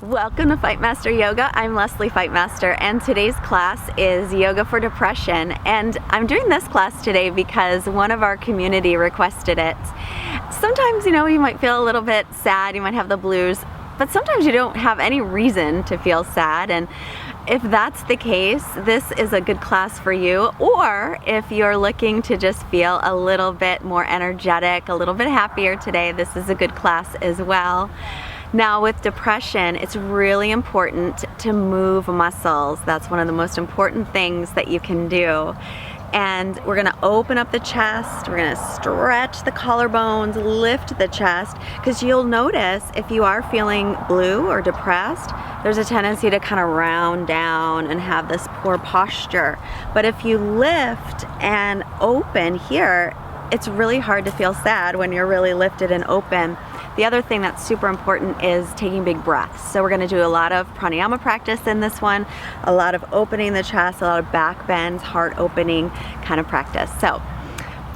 Welcome to Fightmaster Yoga. I'm Leslie Fightmaster, and today's class is Yoga for Depression. And I'm doing this class today because one of our community requested it. Sometimes, you might feel a little bit sad, you might have the blues, but sometimes you don't have any reason to feel sad. And if that's the case, this is a good class for you. Or if you're looking to just feel a little bit more energetic, a little bit happier today, this is a good class as well. Now with depression, it's really important to move muscles. That's one of the most important things that you can do. And we're gonna open up the chest, we're gonna stretch the collarbones, lift the chest, because you'll notice if you are feeling blue or depressed, there's a tendency to kind of round down and have this poor posture. But if you lift and open here, it's really hard to feel sad when you're really lifted and open. The other thing that's super important is taking big breaths. So we're going to do a lot of pranayama practice in this one, a lot of opening the chest, a lot of back bends, heart opening kind of practice. So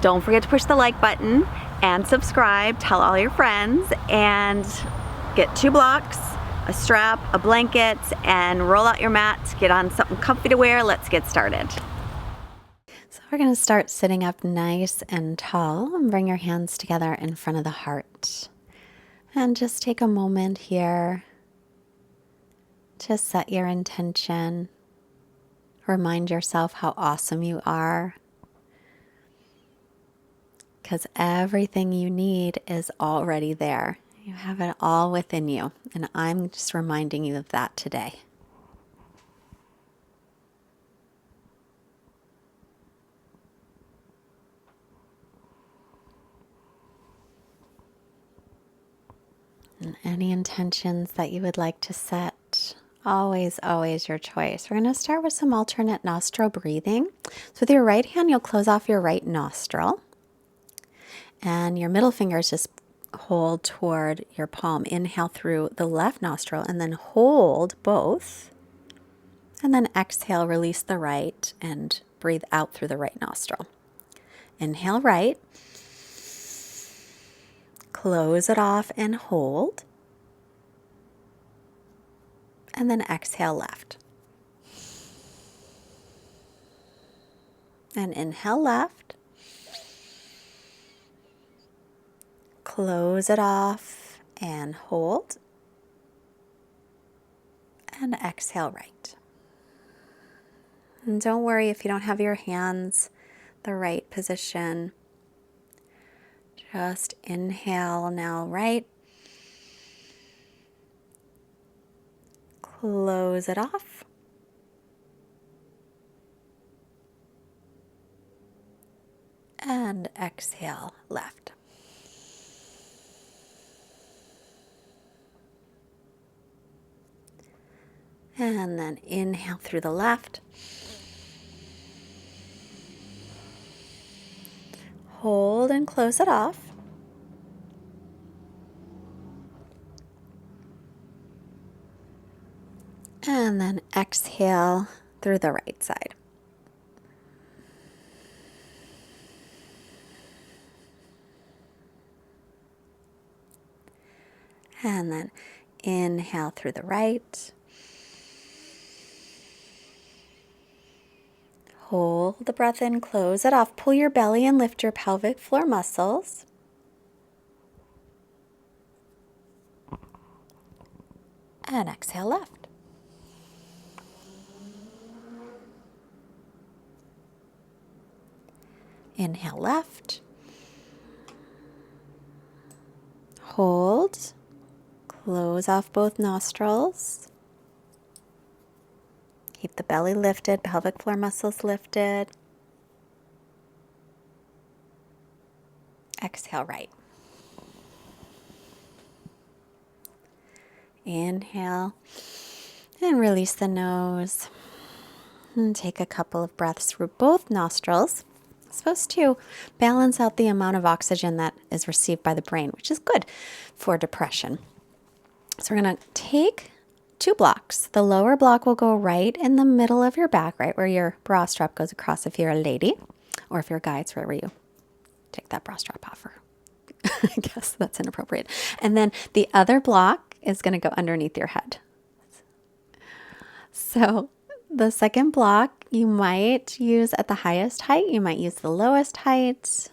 don't forget to push the like button and subscribe, tell all your friends, and get 2 blocks, a strap, a blanket, and roll out your mat, get on something comfy to wear. Let's get started. So we're going to start sitting up nice and tall and bring your hands together in front of the heart. And just take a moment here to set your intention. Remind yourself how awesome you are, because everything you need is already there. You have it all within you, and I'm just reminding you of that today. And any intentions that you would like to set, always your choice. We're going to start with some alternate nostril breathing. So with your right hand, you'll close off your right nostril. And your middle fingers just hold toward your palm. Inhale through the left nostril and then hold both. And then exhale, release the right and breathe out through the right nostril. Inhale right. Close it off and hold. And then exhale left. And inhale left. Close it off and hold. And exhale right. And don't worry if you don't have your hands the right position. Just inhale now right. Close it off. And exhale left. And then inhale through the left. Hold and close it off. And then exhale through the right side. And then inhale through the right. Hold the breath in, close it off. Pull your belly and lift your pelvic floor muscles. And exhale left. Inhale left. Hold. Close off both nostrils. Keep the belly lifted, pelvic floor muscles lifted. Exhale right. Inhale and release the nose. And take a couple of breaths through both nostrils. It's supposed to balance out the amount of oxygen that is received by the brain, which is good for depression. So we're going to take 2 blocks. The lower block will go right in the middle of your back, right where your bra strap goes across if you're a lady, or if you're a guy, it's right where you take that bra strap off. Or I guess that's inappropriate. And then the other block is going to go underneath your head. So the second block you might use at the highest height, you might use the lowest height,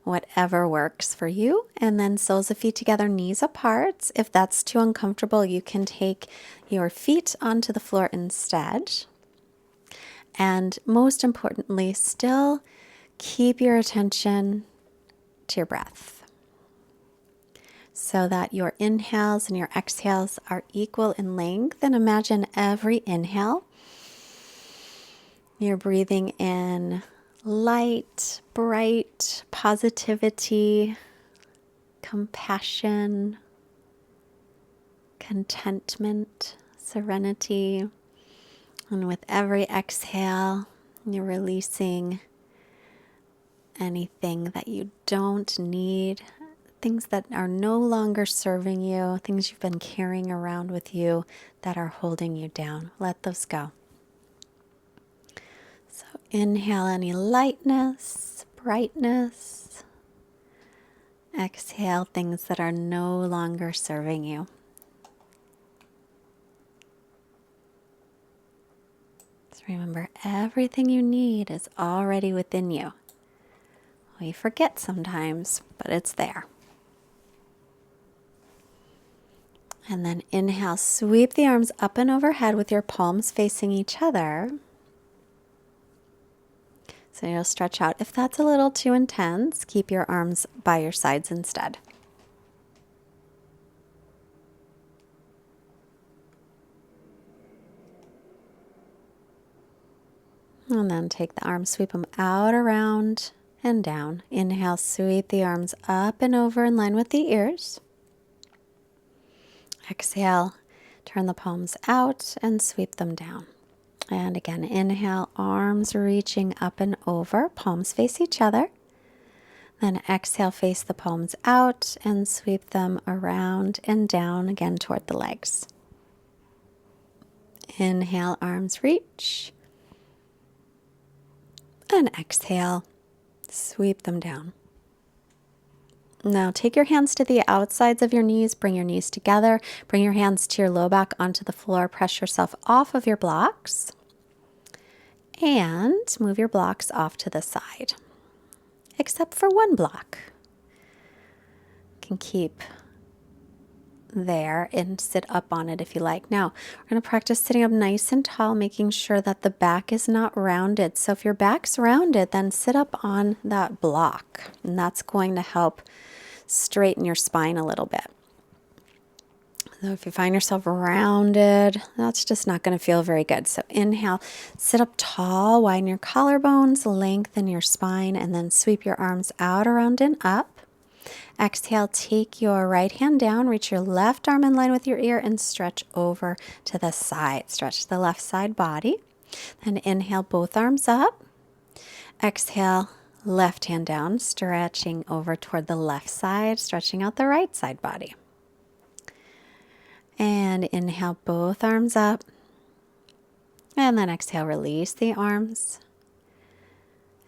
whatever works for you. And then soles of feet together, knees apart. If that's too uncomfortable, you can take your feet onto the floor instead. And most importantly, still keep your attention to your breath, so that your inhales and your exhales are equal in length. And imagine every inhale, you're breathing in light, bright positivity, compassion, contentment, serenity. And with every exhale, you're releasing anything that you don't need, things that are no longer serving you, things you've been carrying around with you that are holding you down. Let those go. So inhale any lightness, brightness. Exhale things that are no longer serving you. So remember, everything you need is already within you. We forget sometimes, but it's there. And then inhale, sweep the arms up and overhead with your palms facing each other. So you'll stretch out. If that's a little too intense, keep your arms by your sides instead. And then take the arms, sweep them out, around, and down. Inhale, sweep the arms up and over in line with the ears. Exhale, turn the palms out and sweep them down. And again, inhale, arms reaching up and over, palms face each other. Then exhale, face the palms out and sweep them around and down again toward the legs. Inhale, arms reach. And exhale, sweep them down. Now take your hands to the outsides of your knees, bring your knees together, bring your hands to your low back onto the floor, press yourself off of your blocks, and move your blocks off to the side, except for one block. You can keep there and sit up on it if you like. Now, we're going to practice sitting up nice and tall, making sure that the back is not rounded. So if your back's rounded, then sit up on that block, and that's going to help straighten your spine a little bit. So if you find yourself rounded, that's just not going to feel very good. So inhale, sit up tall, widen your collarbones, lengthen your spine, and then sweep your arms out, around, and up. Exhale, take your right hand down, reach your left arm in line with your ear, and stretch over to the side. Stretch the left side body. Then inhale, both arms up. Exhale, left hand down, stretching over toward the left side, stretching out the right side body. And inhale, both arms up. And then exhale, release the arms.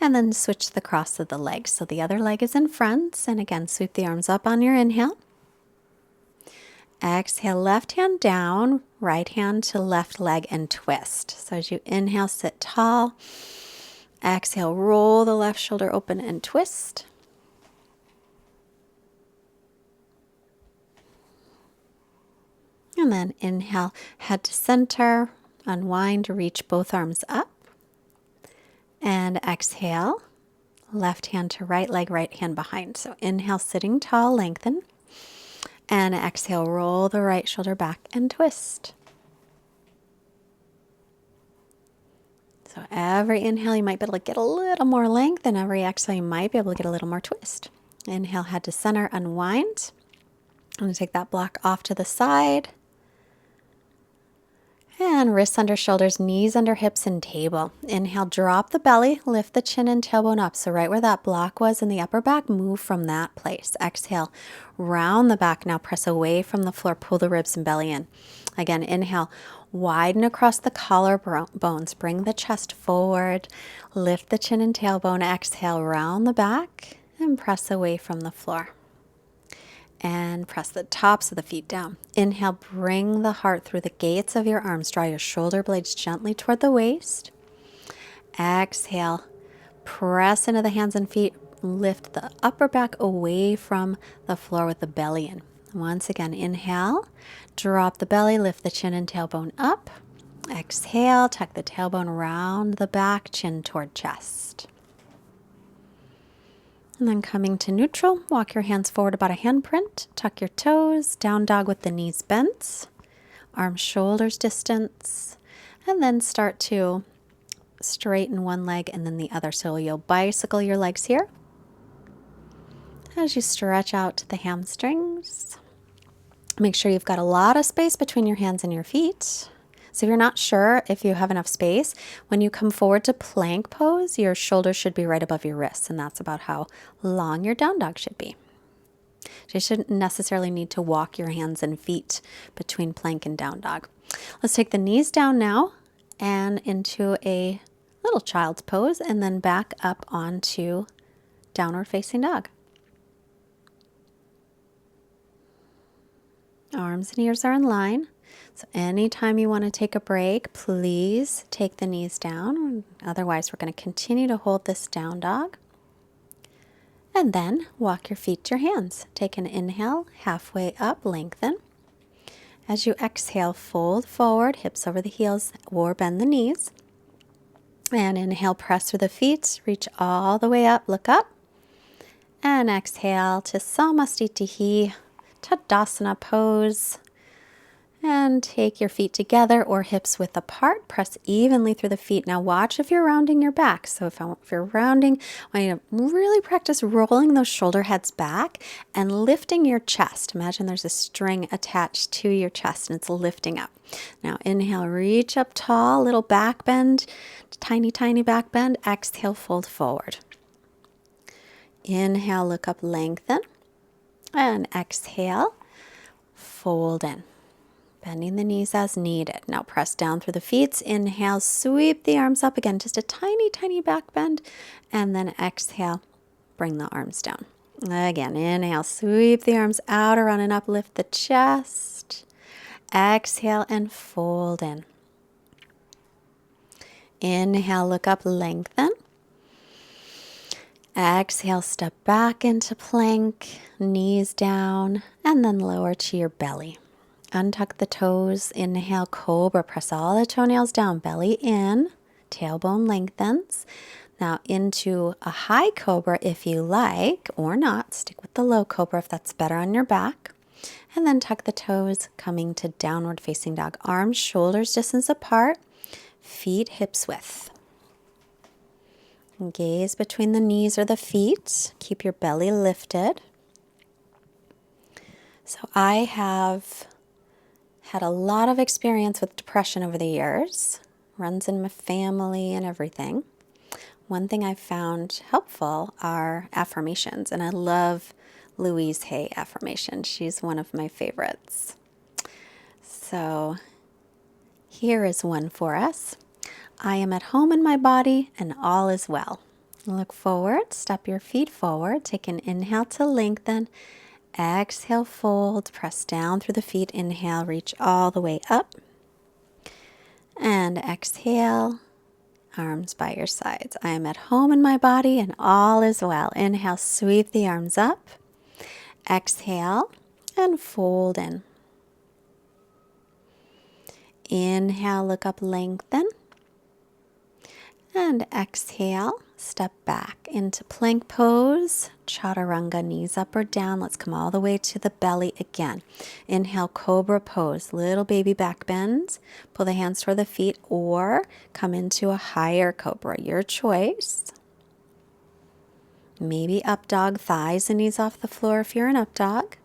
And then switch the cross of the legs. So the other leg is in front. And again, sweep the arms up on your inhale. Exhale, left hand down, right hand to left leg and twist. So as you inhale, sit tall. Exhale, roll the left shoulder open and twist. And then inhale, head to center, unwind, reach both arms up. And exhale, left hand to right leg, right hand behind. So inhale, sitting tall, lengthen. And exhale, roll the right shoulder back and twist. So every inhale, you might be able to get a little more length, and every exhale, you might be able to get a little more twist. Inhale, head to center, unwind. I'm going to take that block off to the side. And wrists under shoulders, knees under hips, and table. Inhale, drop the belly, lift the chin and tailbone up. So right where that block was in the upper back, move from that place. Exhale, round the back. Now press away from the floor, pull the ribs and belly in. Again, inhale, widen across the collarbones. Bring the chest forward, lift the chin and tailbone. Exhale, round the back and press away from the floor. And press the tops of the feet down. Inhale, bring the heart through the gates of your arms. Draw your shoulder blades gently toward the waist. Exhale, press into the hands and feet. Lift the upper back away from the floor with the belly in. Once again, inhale, drop the belly, lift the chin and tailbone up. Exhale, tuck the tailbone around the back, chin toward chest. And then coming to neutral, walk your hands forward about a handprint, tuck your toes, down dog with the knees bent, arms, shoulders distance, and then start to straighten one leg and then the other. So you'll bicycle your legs here as you stretch out the hamstrings. Make sure you've got a lot of space between your hands and your feet. So if you're not sure if you have enough space, when you come forward to plank pose, your shoulders should be right above your wrists, and that's about how long your down dog should be. So you shouldn't necessarily need to walk your hands and feet between plank and down dog. Let's take the knees down now and into a little child's pose, and then back up onto downward facing dog. Arms and ears are in line. So anytime you want to take a break, please take the knees down. Otherwise, we're going to continue to hold this down dog. And then walk your feet to your hands. Take an inhale, halfway up, lengthen. As you exhale, fold forward, hips over the heels, or bend the knees. And inhale, press through the feet, reach all the way up, look up. And exhale to Samastitihi, Tadasana pose. And take your feet together or hips width apart. Press evenly through the feet. Now watch if you're rounding your back. So if you're rounding, I want you to really practice rolling those shoulder heads back and lifting your chest. Imagine there's a string attached to your chest and it's lifting up. Now inhale, reach up tall, little back bend, tiny, tiny back bend. Exhale, fold forward. Inhale, look up, lengthen. And exhale, fold in. Bending the knees as needed. Now press down through the feet. Inhale, sweep the arms up again, just a tiny, tiny back bend. And then exhale, bring the arms down. Again, inhale, sweep the arms out, around and up, lift the chest. Exhale and fold in. Inhale, look up, lengthen. Exhale, step back into plank, knees down, and then lower to your belly. Untuck the toes, inhale, cobra, press all the toenails down, belly in, tailbone lengthens. Now into a high cobra if you like, or not, stick with the low cobra if that's better on your back. And then tuck the toes, coming to downward facing dog. Arms, shoulders distance apart, feet hips width. Gaze between the knees or the feet, keep your belly lifted. So I have had a lot of experience with depression over the years, runs in my family and everything. One thing I found helpful are affirmations, and I love Louise Hay affirmations. She's one of my favorites. So here is one for us. I am at home in my body and all is well. Look forward, step your feet forward, take an inhale to lengthen. Exhale, fold, press down through the feet. Inhale, reach all the way up. And exhale, arms by your sides. I am at home in my body and all is well. Inhale, sweep the arms up. Exhale and fold in. Inhale, look up, lengthen. And exhale, step back into plank pose, chaturanga, knees up or down. Let's come all the way to the belly again. Inhale, cobra pose, little baby back bend. Pull the hands toward the feet or come into a higher cobra, your choice. Maybe up dog, thighs and knees off the floor if you're an up dog.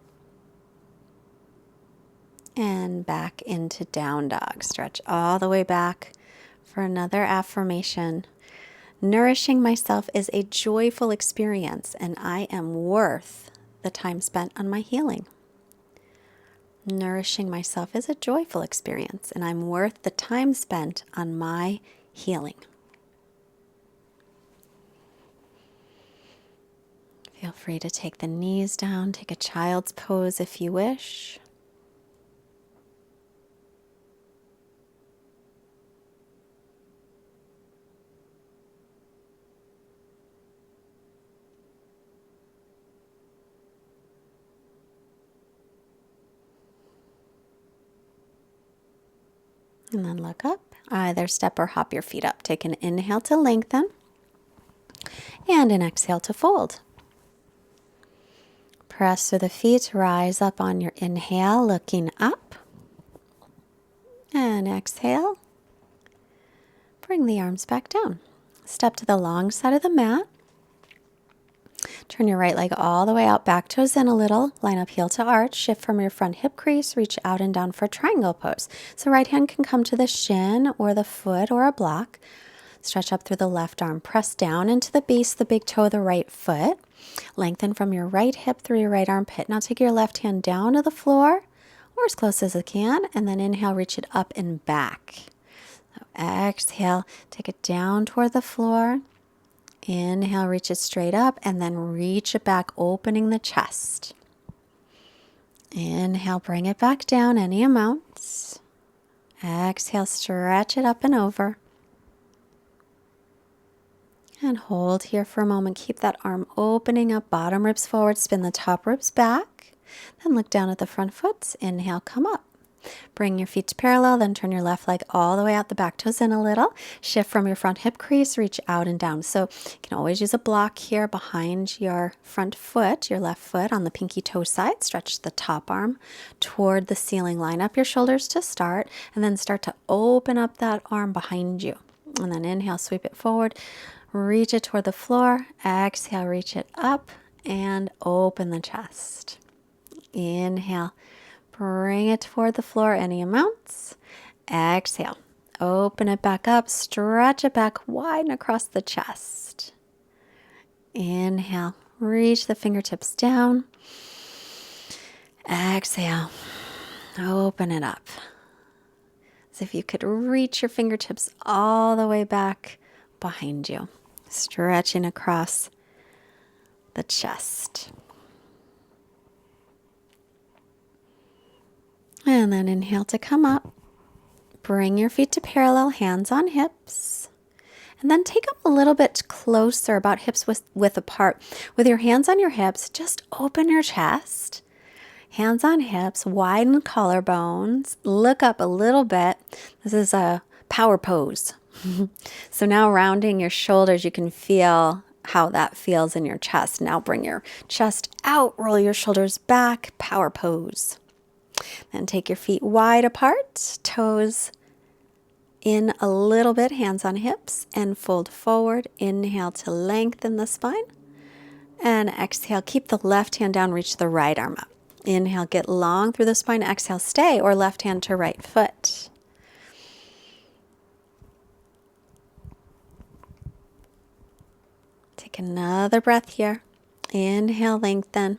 And back into down dog. Stretch all the way back for another affirmation. Nourishing myself is a joyful experience, and I am worth the time spent on my healing. Nourishing myself is a joyful experience, and I'm worth the time spent on my healing. Feel free to take the knees down, take a child's pose if you wish. And then look up. Either step or hop your feet up. Take an inhale to lengthen and an exhale to fold. Press through the feet, rise up on your inhale, looking up. And exhale. Bring the arms back down. Step to the long side of the mat. Turn your right leg all the way out, back toes in a little. Line up heel to arch. Shift from your front hip crease. Reach out and down for triangle pose. So right hand can come to the shin or the foot or a block. Stretch up through the left arm. Press down into the base of the big toe of the right foot. Lengthen from your right hip through your right armpit. Now take your left hand down to the floor or as close as it can. And then inhale, reach it up and back. So exhale, take it down toward the floor. Inhale, reach it straight up and then reach it back, opening the chest. Inhale, bring it back down any amount. Exhale, stretch it up and over. And hold here for a moment. Keep that arm opening up, bottom ribs forward, spin the top ribs back. Then look down at the front foot. Inhale, come up. Bring your feet to parallel, then turn your left leg all the way out, the back toes in a little. Shift from your front hip crease, reach out and down. So you can always use a block here behind your front foot, your left foot on the pinky toe side. Stretch the top arm toward the ceiling. Line up your shoulders to start, and then start to open up that arm behind you. And then inhale, sweep it forward, reach it toward the floor. Exhale, reach it up and open the chest. Inhale. Bring it toward the floor, any amounts. Exhale. Open it back up. Stretch it back, widen across the chest. Inhale. Reach the fingertips down. Exhale. Open it up. As if you could reach your fingertips all the way back behind you. Stretching across the chest. And then inhale to come up. Bring your feet to parallel, hands on hips. And then take them a little bit closer, about hips width apart. With your hands on your hips, just open your chest. Hands on hips, widen collarbones. Look up a little bit. This is a power pose. So now rounding your shoulders, you can feel how that feels in your chest. Now bring your chest out, roll your shoulders back, power pose. Then take your feet wide apart, toes in a little bit, hands on hips, and fold forward. Inhale to lengthen the spine. And exhale, keep the left hand down, reach the right arm up. Inhale, get long through the spine. Exhale, stay, or left hand to right foot. Take another breath here. Inhale, lengthen.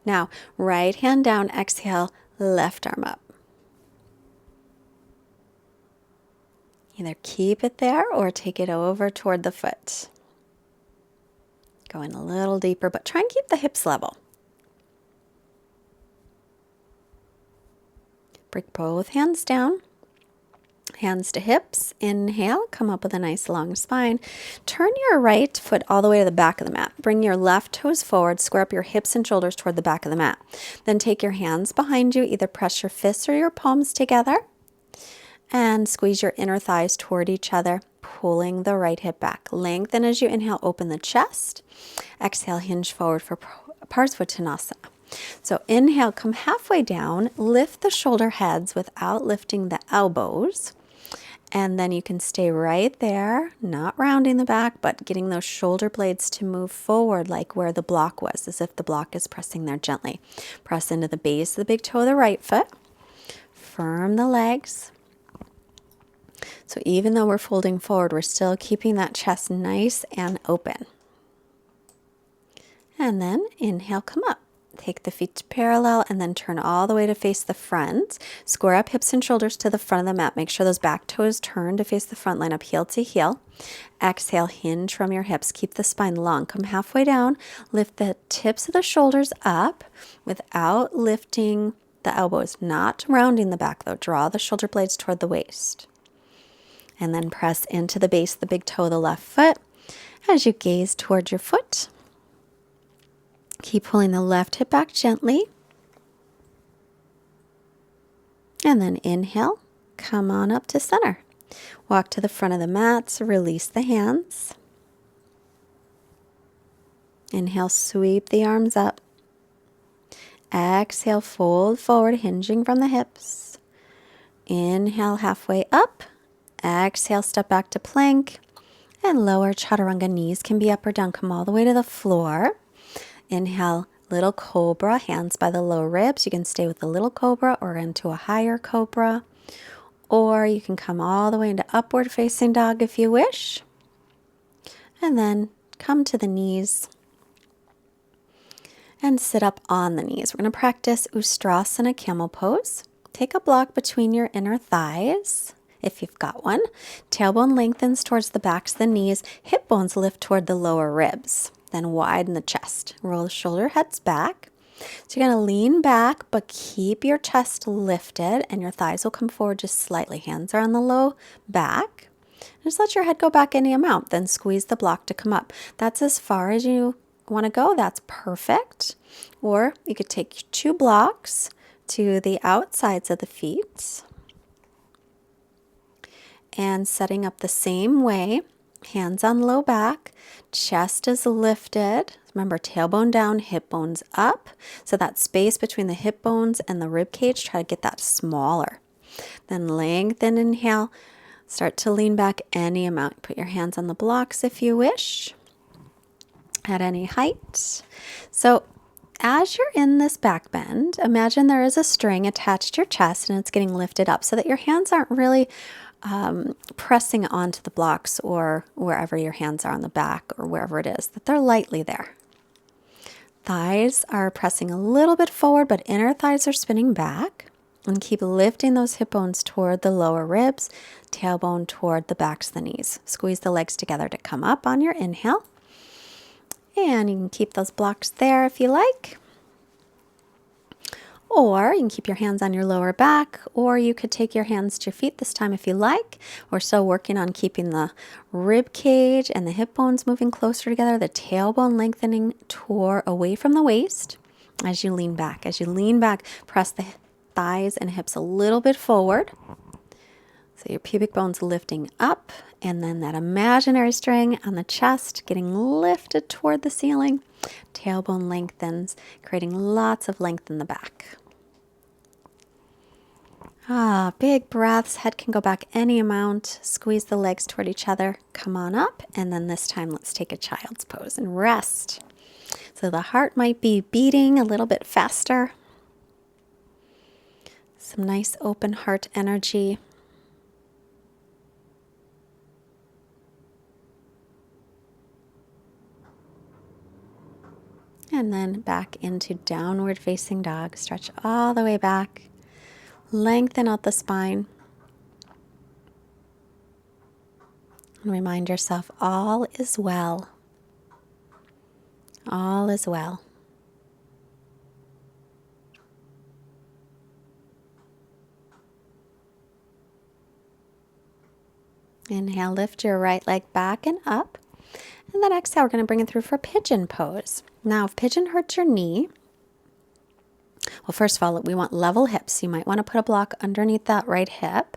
Now, right hand down, exhale, left arm up. Either keep it there or take it over toward the foot. Go in a little deeper, but try and keep the hips level. Bring both hands down. Hands to hips. Inhale, come up with a nice long spine. Turn your right foot all the way to the back of the mat. Bring your left toes forward, square up your hips and shoulders toward the back of the mat. Then take your hands behind you, either press your fists or your palms together, and squeeze your inner thighs toward each other, pulling the right hip back. Lengthen as you inhale, open the chest. Exhale, hinge forward for Parsvottanasana. So inhale, come halfway down, lift the shoulder heads without lifting the elbows. And then you can stay right there, not rounding the back, but getting those shoulder blades to move forward like where the block was, as if the block is pressing there gently. Press into the base of the big toe of the right foot. Firm the legs. So even though we're folding forward, we're still keeping that chest nice and open. And then inhale, come up. Take the feet parallel and then turn all the way to face the front. Square up hips and shoulders to the front of the mat. Make sure those back toes turn to face the front. Line up heel to heel. Exhale, hinge from your hips. Keep the spine long. Come halfway down. Lift the tips of the shoulders up without lifting the elbows. Not rounding the back though. Draw the shoulder blades toward the waist. And then press into the base of the big toe of the left foot as you gaze toward your foot. Keep pulling the left hip back gently. And then inhale, come on up to center. Walk to the front of the mat, release the hands. Inhale, sweep the arms up. Exhale, fold forward, hinging from the hips. Inhale, halfway up. Exhale, step back to plank. And lower chaturanga. Knees can be up or down. Come all the way to the floor. Inhale, little cobra, hands by the low ribs. You can stay with the little cobra or into a higher cobra. Or you can come all the way into upward facing dog if you wish. And then come to the knees and sit up on the knees. We're going to practice Ustrasana camel pose. Take a block between your inner thighs, if you've got one. Tailbone lengthens towards the backs of the knees. Hip bones lift toward the lower ribs. Then widen the chest. Roll the shoulder heads back. So you're going to lean back, but keep your chest lifted and your thighs will come forward just slightly. Hands are on the low back. Just let your head go back any amount. Then squeeze the block to come up. That's as far as you want to go. That's perfect. Or you could take 2 blocks to the outsides of the feet. And setting up the same way. Hands on low back, chest is lifted. Remember, tailbone down, hip bones up. So that space between the hip bones and the rib cage, try to get that smaller. Then lengthen, inhale. Start to lean back any amount. Put your hands on the blocks if you wish, at any height. So as you're in this back bend, imagine there is a string attached to your chest and it's getting lifted up so that your hands aren't really pressing onto the blocks or wherever your hands are on the back or wherever it is, that they're lightly there. Thighs are pressing a little bit forward, but inner thighs are spinning back. And keep lifting those hip bones toward the lower ribs, tailbone toward the backs of the knees. Squeeze the legs together to come up on your inhale. And you can keep those blocks there if you like. Or you can keep your hands on your lower back, or you could take your hands to your feet this time if you like. We're still working on keeping the rib cage and the hip bones moving closer together, the tailbone lengthening toward away from the waist as you lean back. As you lean back, press the thighs and hips a little bit forward. So your pubic bone's lifting up, and then that imaginary string on the chest getting lifted toward the ceiling. Tailbone lengthens, creating lots of length in the back. Big breaths. Head can go back any amount. Squeeze the legs toward each other. Come on up. And then this time, let's take a child's pose and rest. So the heart might be beating a little bit faster. Some nice open heart energy. And then back into downward facing dog. Stretch all the way back. Lengthen out the spine. And remind yourself, all is well. All is well. Inhale, lift your right leg back and up. And then exhale, we're going to bring it through for pigeon pose. Now, if pigeon hurts your knee, well, first of all, we want level hips. You might want to put a block underneath that right hip.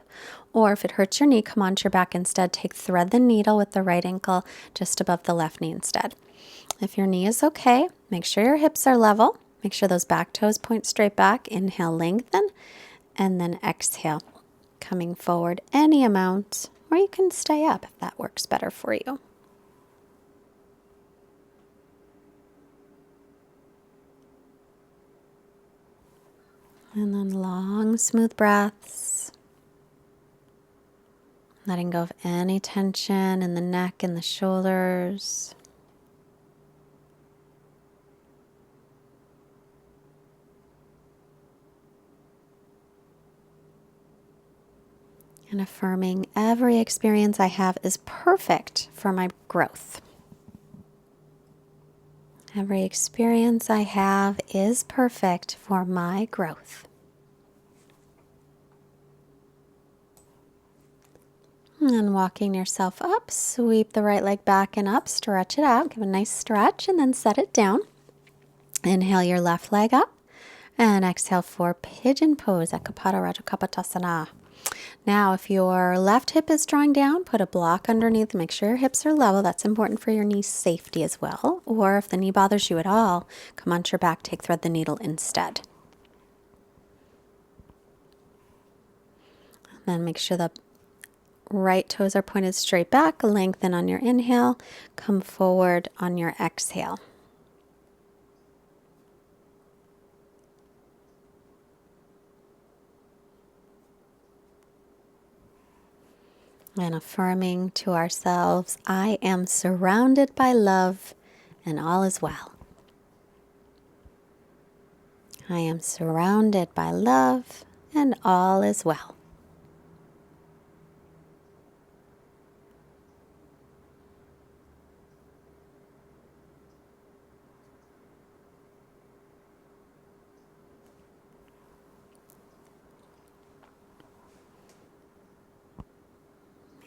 Or if it hurts your knee, come onto your back instead. Thread the needle with the right ankle just above the left knee instead. If your knee is okay, make sure your hips are level. Make sure those back toes point straight back. Inhale, lengthen, and then exhale, coming forward any amount, or you can stay up if that works better for you. And then long, smooth breaths. Letting go of any tension in the neck and the shoulders. And affirming every experience I have is perfect for my growth. Every experience I have is perfect for my growth. And walking yourself up, sweep the right leg back and up, stretch it out, give a nice stretch, and then set it down. Inhale your left leg up, and exhale for pigeon pose, Ekapada Raja Kapotasana. Now, if your left hip is drawing down, put a block underneath. Make sure your hips are level. That's important for your knee safety as well. Or if the knee bothers you at all, come onto your back, take thread the needle instead. Then make sure the right toes are pointed straight back. Lengthen on your inhale. Come forward on your exhale. And affirming to ourselves, I am surrounded by love and all is well. I am surrounded by love and all is well.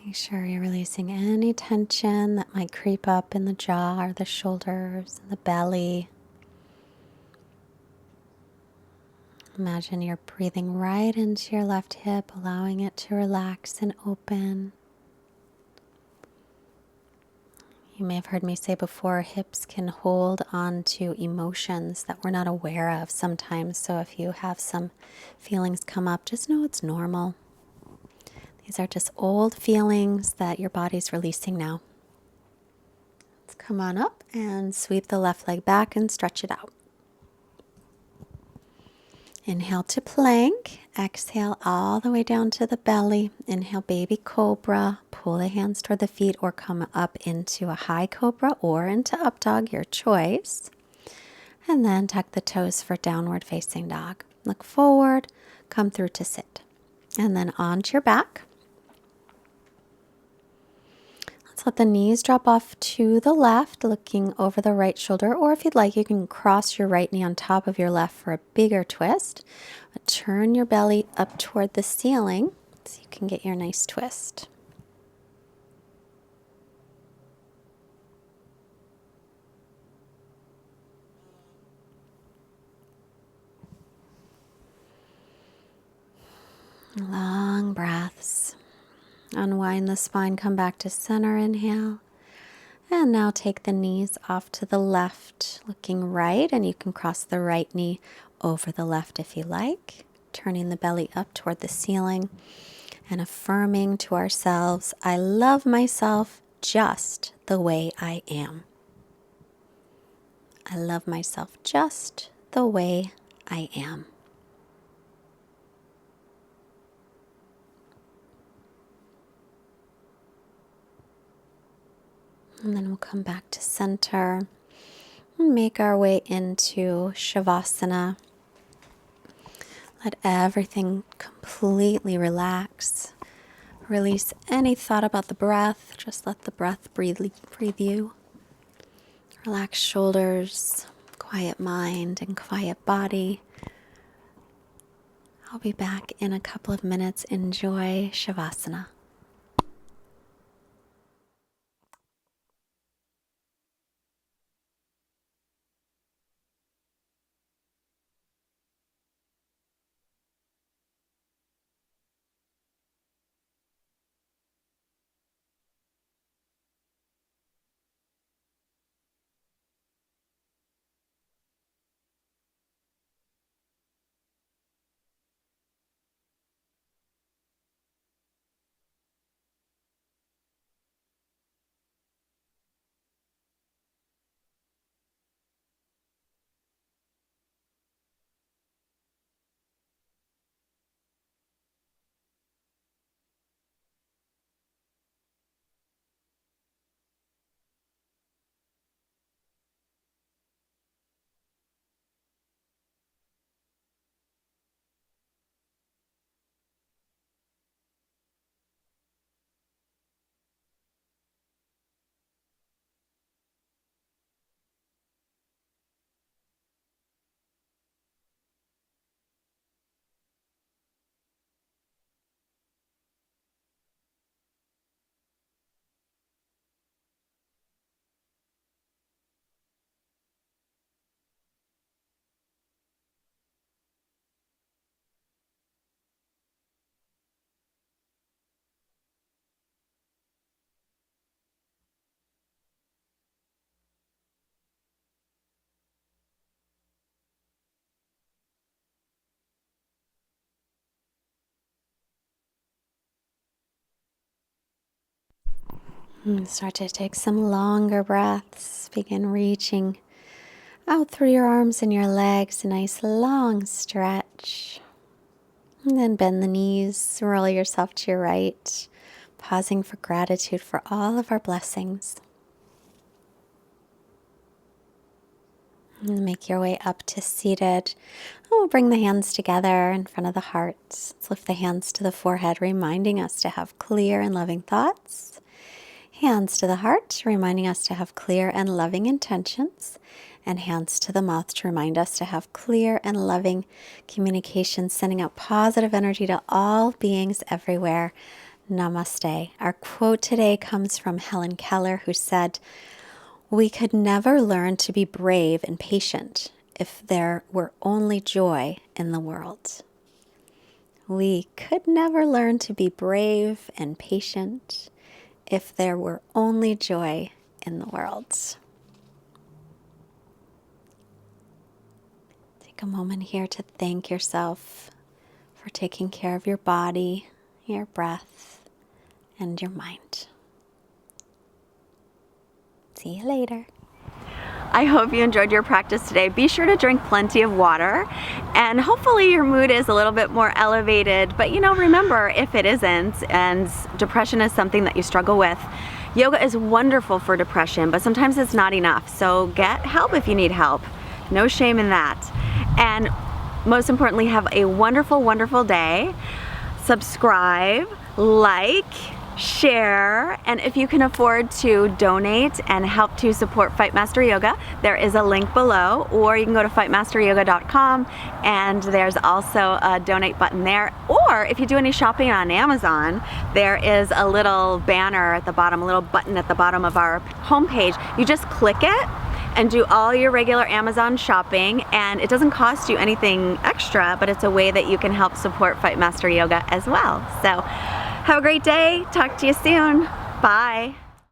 Make sure you're releasing any tension that might creep up in the jaw or the shoulders and the belly. Imagine you're breathing right into your left hip, allowing it to relax and open. You may have heard me say before, hips can hold on to emotions that we're not aware of sometimes. So if you have some feelings come up, just know it's normal. These are just old feelings that your body's releasing now. Let's come on up and sweep the left leg back and stretch it out. Inhale to plank. Exhale all the way down to the belly. Inhale baby cobra. Pull the hands toward the feet or come up into a high cobra or into up dog, your choice. And then tuck the toes for downward facing dog. Look forward, come through to sit. And then onto your back. Let's let the knees drop off to the left, looking over the right shoulder. Or if you'd like, you can cross your right knee on top of your left for a bigger twist. Turn your belly up toward the ceiling so you can get your nice twist. Long breaths. Unwind the spine, come back to center, inhale. And now take the knees off to the left, looking right, and you can cross the right knee over the left if you like. Turning the belly up toward the ceiling and affirming to ourselves, I love myself just the way I am. I love myself just the way I am. And then we'll come back to center and make our way into Shavasana. Let everything completely relax. Release any thought about the breath. Just let the breath breathe you. Relax shoulders, quiet mind, and quiet body. I'll be back in a couple of minutes. Enjoy Shavasana. Start to take some longer breaths. Begin reaching out through your arms and your legs, a nice long stretch. And then bend the knees, roll yourself to your right, pausing for gratitude for all of our blessings. And make your way up to seated. We'll bring the hands together in front of the heart. Let's lift the hands to the forehead, reminding us to have clear and loving thoughts. Hands to the heart, reminding us to have clear and loving intentions. And hands to the mouth to remind us to have clear and loving communication, sending out positive energy to all beings everywhere. Namaste. Our quote today comes from Helen Keller, who said, "We could never learn to be brave and patient if there were only joy in the world." We could never learn to be brave and patient if there were only joy in the world. Take a moment here to thank yourself for taking care of your body, your breath, and your mind. See you later. I hope you enjoyed your practice today. Be sure to drink plenty of water, and hopefully your mood is a little bit more elevated. But remember, if it isn't, and depression is something that you struggle with, yoga is wonderful for depression, but sometimes it's not enough. So get help if you need help. No shame in that. And most importantly, have a wonderful, wonderful day. Subscribe, like, share, and if you can afford to donate and help to support Fightmaster Yoga, there is a link below, or you can go to fightmasteryoga.com and there's also a donate button there. Or if you do any shopping on Amazon, there is a little banner at the bottom, a little button at the bottom of our homepage. You just click it and do all your regular Amazon shopping, and it doesn't cost you anything extra, but it's a way that you can help support Fightmaster Yoga as well. So have a great day. Talk to you soon. Bye.